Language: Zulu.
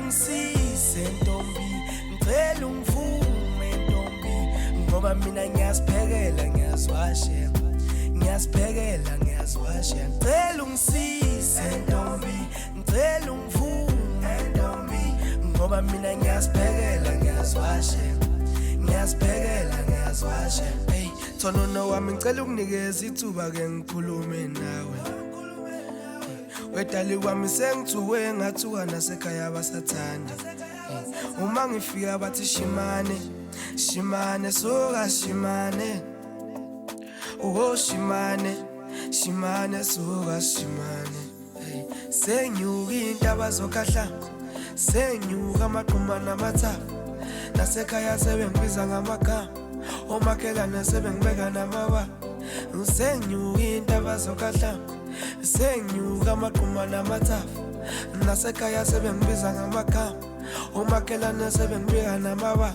ungisize ntombi, ngicela ungivume ntombi, ngoba mina ngiyasiphekela ngiyazwashe, ngiyasiphekela ngiyazwashe. Ngicela ungisize ntombi, ngicela ungivume ntombi, ngoba mina ngiyasiphekela ngiyazwashe, ngiyasiphekela ngiyazwashe. Hey Thonono wami ngicela ukunikeza ithuba ke ngikhulume nawe. Wedali wami sengithuwe ngathuka nasekhaya abasathanda. Uma ngifika bathi shimane, shimane soka shimane. Oh shimane, shimane soka shimane. Senyuka intaba zokhahla, senyuka amaqhuma namathafa. Nasekhaya sebengibiza ngamagama, omakhelwane sebengibeka namaba. Senyuka intaba zokhahla, senyuka amaqhuma namathafa. Nasekhaya sebengibiza ngamagama, omakhelwane sebengibeka namaba.